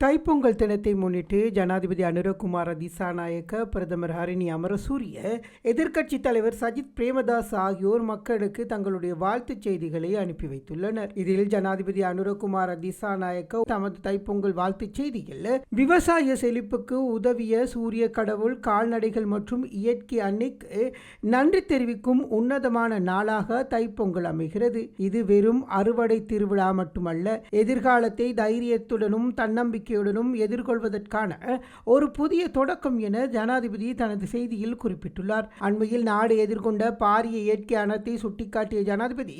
தைப்பொங்கல் தினத்தை முன்னிட்டு ஜனாதிபதி அனுரகுமார திசாநாயக்க, பிரதமர் ஹரிணி அமரசூரிய, எதிர்க்கட்சித் தலைவர் சஜித் பிரேமதாஸ் ஆகியோர் மக்களுக்கு தங்களுடைய வாழ்த்துச் செய்திகளை அனுப்பி வைத்துள்ளனர். இதில் ஜனாதிபதி அனுரகுமார திசாநாயக்க தமது தைப்பொங்கல் வாழ்த்துச் செய்தியில், விவசாய செழிப்புக்கு உதவிய சூரிய கடவுள், கால்நடைகள் மற்றும் இயற்கை அன்னைக்கு நன்றி தெரிவிக்கும் உன்னதமான நாளாக தைப்பொங்கல் அமைகிறது. இது வெறும் அறுவடை திருவிழா மட்டுமல்ல, எதிர்காலத்தை தைரியத்துடனும் தன்னம்பிக்கையுடனும் எதிர்கொள்வதற்கான ஒரு புதிய தொடக்கம் என ஜனாதிபதி தனது செய்தியில் குறிப்பிட்டுள்ளார். அண்மையில் நாடு எதிர்கொண்ட பாரிய இயற்கை அனர்த்தை சுட்டிக்காட்டிய ஜனாதிபதி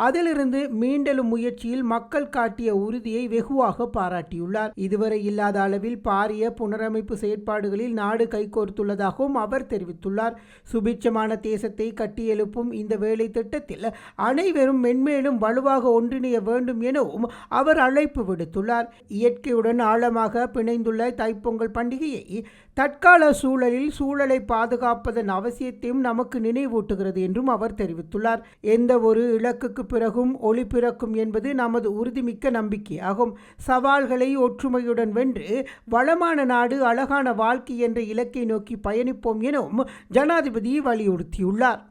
அதிலிருந்து மீண்டெழும் முயற்சியில் மக்கள் காட்டிய உறுதியை வெகுவாக பாராட்டியுள்ளார். இதுவரை இல்லாத அளவில் பாரிய புனரமைப்பு செயற்பாடுகளில் நாடு கைகோர்த்துள்ளதாகவும் அவர் தெரிவித்துள்ளார். சுபிட்சமான தேசத்தை கட்டியெழுப்பும் இந்த வேலை திட்டத்தில் அனைவரும் மென்மேலும் வலுவாக ஒன்றிணைய வேண்டும் எனவும் அவர் அழைப்பு விடுத்துள்ளார். இயற்கையுடன் ஆழமாக பிணைந்துள்ள தைப்பொங்கல் பண்டிகையை தற்கால சூழலில் சூழலை பாதுகாப்பதன் அவசியத்தையும் நமக்கு நினைவூட்டுகிறது என்றும் அவர் தெரிவித்துள்ளார். எந்த ஒரு இலக்குக்கு பிறகும் ஒளி பிறக்கும் என்பது நமது உறுதிமிக்க நம்பிக்கையாகும். சவால்களை ஒற்றுமையுடன் வென்று வளமான நாடு, அழகான வாழ்க்கை என்ற இலக்கை நோக்கி பயணிப்போம் எனவும் ஜனாதிபதி வலியுறுத்தியுள்ளார்.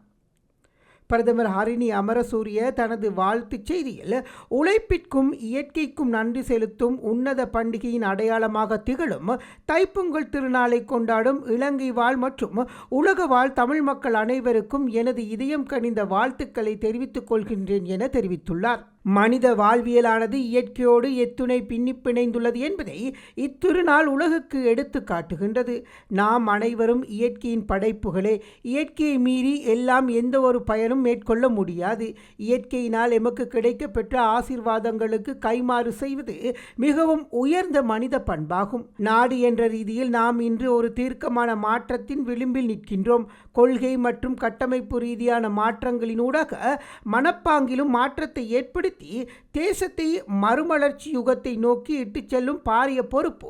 பிரதமர் ஹரிணி அமரசூரிய தனது வாழ்த்துச் செய்தியில், உழைப்பிற்கும் இயற்கைக்கும் நன்றி செலுத்தும் உன்னத பண்டிகையின் அடையாளமாக திகழும் தைப்பொங்கல் திருநாளை கொண்டாடும் இலங்கை வாழ் மற்றும் உலக வாழ் தமிழ் மக்கள் அனைவருக்கும் எனது இதயம் கனிந்த வாழ்த்துக்களை தெரிவித்துக் கொள்கின்றேன் என தெரிவித்துள்ளார். மனித வாழ்வியலானது இயற்கையோடு எத்துணை பின்னி பிணைந்துள்ளது என்பதை இத்திருநாள் உலகுக்கு எடுத்து காட்டுகின்றது. நாம் அனைவரும் இயற்கையின் படைப்புகளே. இயற்கையை மீறி எல்லாம் எந்த ஒரு பயனும் மேற்கொள்ள முடியாது. இயற்கையினால் எமக்கு கிடைக்கப்பெற்ற ஆசீர்வாதங்களுக்கு கைமாறு செய்வது மிகவும் உயர்ந்த மனித பண்பாகும். நாடு என்ற ரீதியில் நாம் இன்று ஒரு தீர்க்கமான மாற்றத்தின் விளிம்பில் நிற்கின்றோம். கொள்கை மற்றும் கட்டமைப்பு ரீதியான மாற்றங்களினூடாக மனப்பாங்கிலும் மாற்றத்தை ஏற்படுத்தி தேசத்தை மறுமலர்ச்சி யுகத்தை நோக்கி இட்டுச் செல்லும் பாரிய பொறுப்பு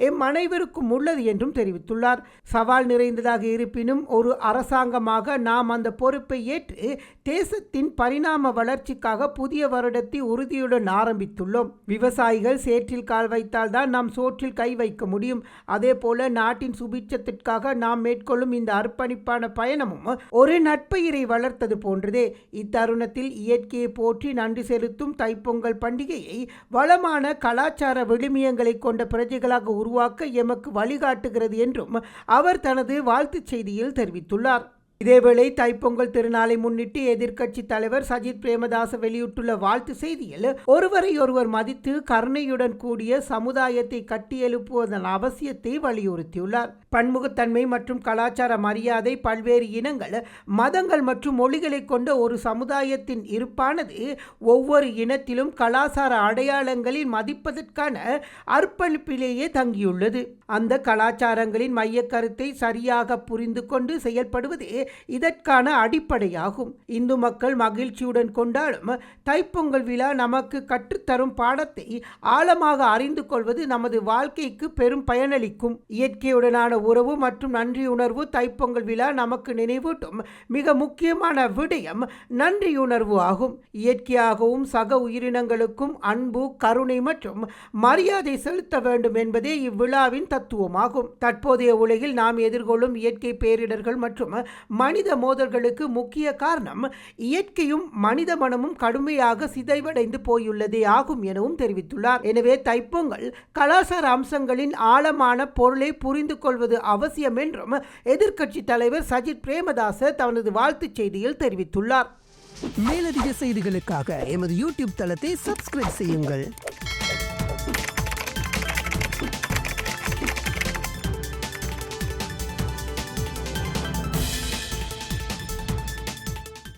எம் அனைவருக்கும் உள்ளது என்றும் தெரிவித்துள்ளார். சவால் நிறைந்ததாக இருப்பினும் ஒரு அரசாங்கமாக நாம் அந்த பொறுப்பை ஏற்று தேசத்தின் பரிணாம வளர்ச்சிக்காக புதிய வருடத்தை உறுதியுடன் ஆரம்பித்துள்ளோம். விவசாயிகள் சேற்றில் கால் வைத்தால்தான் நாம் சோற்றில் கை வைக்க முடியும். அதே போல நாட்டின் சுபிட்சத்திற்காக நாம் மேற்கொள்ளும் இந்த அர்ப்பணிப்பான பயணமும் ஒரு நட்பயிரை வளர்த்தது போன்றதே. இத்தருணத்தில் இயற்கையை போற்றி நன்றி செலுத்தும் தைப்பொங்கல் பண்டிகையை வளமான கலாச்சார விழுமியங்களை கொண்ட பிரஜைகளாக உருவாக்க எமக்கு வழிகாட்டுகிறது என்றும் அவர் தனது வாழ்த்துச் செய்தியில் தெரிவித்துள்ளார். இதேவேளை தைப்பொங்கல் திருநாளை முன்னிட்டு எதிர்க்கட்சி தலைவர் சஜித் பிரேமதாஸ் வெளியிட்டுள்ள வாழ்த்து செய்தியில், ஒருவரை ஒருவர் மதித்து கருணையுடன் கூடிய சமுதாயத்தை கட்டியெழுப்புவதன் அவசியத்தை வலியுறுத்தியுள்ளார். பன்முகத்தன்மை மற்றும் கலாச்சார மரியாதை, பல்வேறு இனங்கள், மதங்கள் மற்றும் மொழிகளை கொண்ட ஒரு சமுதாயத்தின் இருப்பானது ஒவ்வொரு இனத்திலும் கலாச்சார அடையாளங்களில் மதிப்பதற்கான அர்ப்பணிப்பிலேயே தங்கியுள்ளது. அந்த கலாச்சாரங்களின் மைய கருத்தை சரியாக புரிந்து கொண்டு செயல்படுவது இதற்கான அடிப்படையாகும். இந்து மக்கள் மகிழ்ச்சியுடன் கொண்டாடும் தைப்பொங்கல் விழா நமக்கு கற்றுத்தரும் பாடத்தை ஆழமாக அறிந்து கொள்வது நமது வாழ்க்கைக்கு பெரும் பயனளிக்கும். இயற்கையுடனான உறவு மற்றும் நன்றியுணர்வு தைப்பொங்கல் விழா நமக்கு நினைவூட்டும் மிக முக்கியமான விடயம் நன்றியுணர்வு ஆகும். இயற்கையாகவும் சக உயிரினங்களுக்கும் அன்பு, கருணை மற்றும் மரியாதை செலுத்த வேண்டும் என்பதே இவ்விழாவின் தத்துவமாகும். தற்போதைய உலகில் நாம் எதிர்கொள்ளும் இயற்கை பேரிடர்கள் மற்றும் மனித மோதல்களுக்கு முக்கிய காரணம் இயற்கையும் மனித மனமும் கடுமையாக சிதைவடைந்து போயுள்ளதே ஆகும் எனவும் தெரிவித்துள்ளார். எனவே தைப்பொங்கல் கலாச்சார அம்சங்களின் ஆழமான பொருளை புரிந்து கொள்வது அவசியம் என்றும் எதிர்க்கட்சி தலைவர் சஜித் பிரேமதாஸ் தனது வாழ்த்துச் செய்தியில் தெரிவித்துள்ளார். மேலதிக செய்திகளுக்காக எமது யூடியூப் தளத்தை சப்ஸ்கிரைப் செய்யுங்கள்.